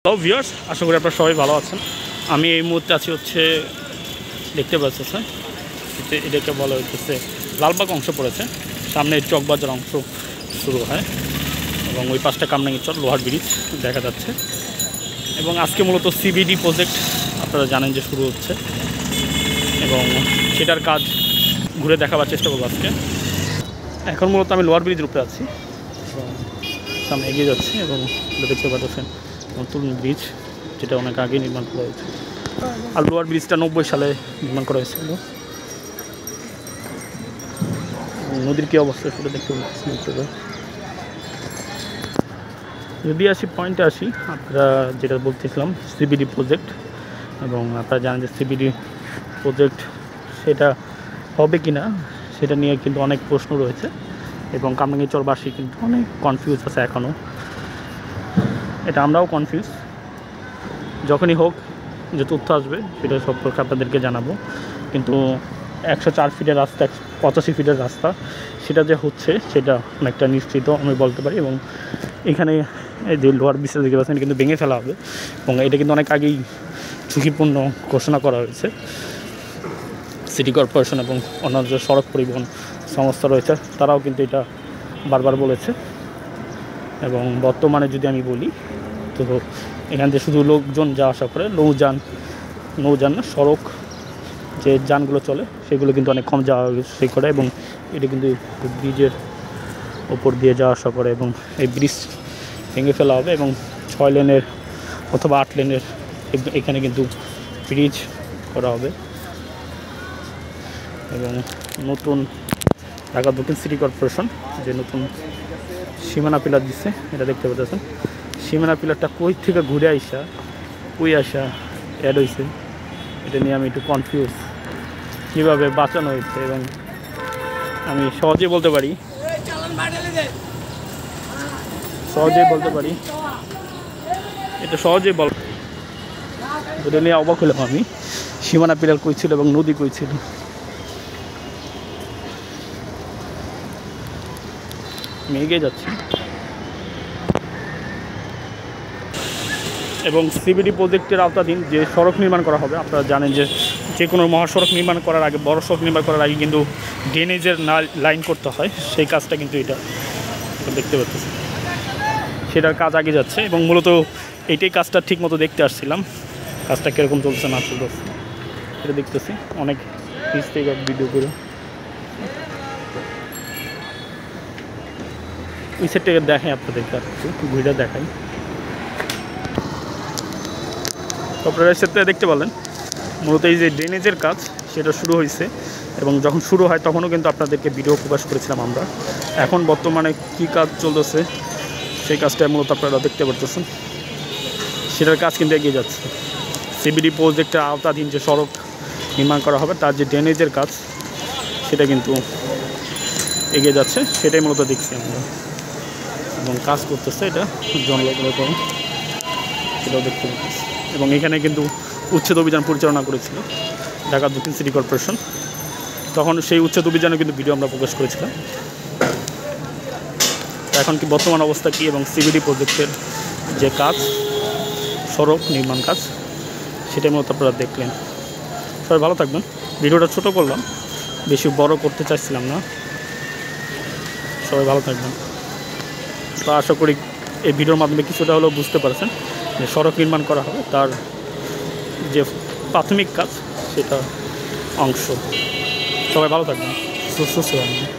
Hello viewers, আশা করি আপনারা সবাই ভালো আছেন। আমি এই মুহূর্তে আছি হচ্ছে দেখতে পাচ্ছেন এটাকে বলা হচ্ছে লালবাগ অংশ পড়েছে, সামনে চকবাজার অংশ শুরু হয় এবং ওই পাশটা কামরাঙ্গীরচর লোহার ব্রিজ দেখা যাচ্ছে। এবং আজকে মূলত সিবিডি প্রজেক্ট আপনারা জানেন যে শুরু হচ্ছে এবং সেটার কাজ ঘুরে দেখাবার চেষ্টা করবো আজকে। এখন মূলত আমি লোহার ব্রিজের উপরে আছি এবং সামনে এগিয়ে যাচ্ছি এবং দেখতে পাচ্ছেন নতুন ব্রিজ, যেটা অনেক আগে নির্মাণ করা হয়েছে। আর লোহার ব্রিজটা 90 সালে নির্মাণ করা হয়েছিল। নদীর কী অবস্থা সেটা দেখতে পাচ্ছি। যদি আসি পয়েন্টে আসি, আপনারা যেটা বলতেছিলাম সিবিডি প্রজেক্ট, এবং আপনারা জানেন যে সিবিডি প্রজেক্ট সেটা হবে কি না সেটা নিয়ে কিন্তু অনেক প্রশ্ন রয়েছে এবং কামরাঙ্গীরচরবাসী কিন্তু অনেক কনফিউজ আছে এখনও। এটা আমরাও কনফিউজ। যখনই হোক যে তথ্য আসবে সেটা সম্পর্কে আপনাদেরকে জানাবো। কিন্তু 104 ফিটের রাস্তা, 85 ফিটের রাস্তা, সেটা যে হচ্ছে সেটা অনেকটা নিশ্চিত আমি বলতে পারি। এবং এখানে এই যে লোহার ব্রিজটা দেখতে পাচ্ছেন কিন্তু ভেঙে ফেলা হবে এবং এটা কিন্তু অনেক আগেই ঝুঁকিপূর্ণ ঘোষণা করা হয়েছে। সিটি কর্পোরেশন এবং অন্যান্য যে সড়ক পরিবহন সংস্থা রয়েছে তারাও কিন্তু এটা বারবার বলেছে। এবং বর্তমানে যদি আমি বলি তো এখান থেকে শুধু লোকজন যাওয়া আসা করে, নৌযান না, সড়ক যে যানগুলো চলে সেগুলো কিন্তু অনেক কম যাওয়া সে করে। এবং এটা কিন্তু ব্রিজের ওপর দিয়ে যাওয়া আসা করে এবং এই ব্রিজ ভেঙে ফেলা হবে এবং 6 লেনের অথবা 8 লেনের এখানে কিন্তু ব্রিজ করা হবে। এবং নতুন ঢাকা দক্ষিণ সিটি কর্পোরেশন যে নতুন সীমানা পিলার দিচ্ছে, এটা দেখতে পাচ্ছেন। সীমানা পিলারটা কই থেকে ঘুরে আসা অ্যাড হয়েছে, এটা নিয়ে আমি একটু কনফিউজ কীভাবে বাঁচানো হয়েছে। এবং আমি সহজেই বলতে পারি এটা সহজেই এটা নিয়ে অবাক হলাম আমি, সীমানা পিলার কই ছিল এবং নদী কই ছিল। আমি এগিয়ে যাচ্ছি এবং সিবিডি প্রজেক্টের আওতাধীন যে সড়ক নির্মাণ করা হবে, আপনারা জানেন যে কোনো মহাসড়ক নির্মাণ করার আগে, বড় সড়ক নির্মাণ করার আগে কিন্তু ড্রেনেজের লাইন করতে হয়। সেই কাজটা কিন্তু এটা দেখতে পাচ্ছি, সেটার কাজ আগে যাচ্ছে। এবং মূলত এইটাই কাজটা ঠিক মতো দেখতে আসছিলাম, কাজটা কীরকম চলছে না চলছে এটা দেখতেছি অনেক নিচ থেকে ভিডিও করে। ওই সাইড থেকে দেখাই আপনাদেরকে, একটু ঘুরে দেখাই। আপনারা সাথে দেখতে পারলেন মূলত এই যে ড্রেনেজের কাজ সেটা শুরু হয়েছে এবং যখন শুরু হয় তখনও কিন্তু আপনাদেরকে ভিডিও প্রকাশ করেছিলাম আমরা। এখন বর্তমানে কি কাজ চলতেছে সেই কাজটা মূলত আপনারা দেখতে পারতেছেন, সেটার কাজ কিন্তু এগিয়ে যাচ্ছে। সিবিডি প্রজেক্টের আওতাধীন যে সড়ক নির্মাণ করা হবে তার যে ড্রেনেজের কাজ সেটা কিন্তু এগিয়ে যাচ্ছে, সেটাই মূলত দেখছি আমরা। এবং কাজ করতেছে এটা জনলোক, সেটাও দেখতে পাচ্ছি। এবং এখানে কিন্তু উচ্ছেদ অভিযান পরিচালনা করেছিল ঢাকা দক্ষিণ সিটি কর্পোরেশন, তখন সেই উচ্ছেদ অভিযানে কিন্তু ভিডিও আমরা প্রকাশ করেছিলাম। এখন কি বর্তমান অবস্থা কী এবং সিবিডি প্রজেক্টের যে কাজ, সড়ক নির্মাণ কাজ, সেটাই মতো আপনারা দেখলেন। সবাই ভালো থাকবেন। ভিডিওটা ছোট করলাম, বেশি বড় করতে চাইছিলাম না। সবাই ভালো থাকবেন। তো আশা করি এই ভিডিওর মাধ্যমে কিছুটা হলেও বুঝতে পারছেন যে সড়ক নির্মাণ করা হবে তার যে প্রাথমিক কাজ সেটা অংশ। সবাই ভালো থাকবেন, সুস্থ থাকবেন।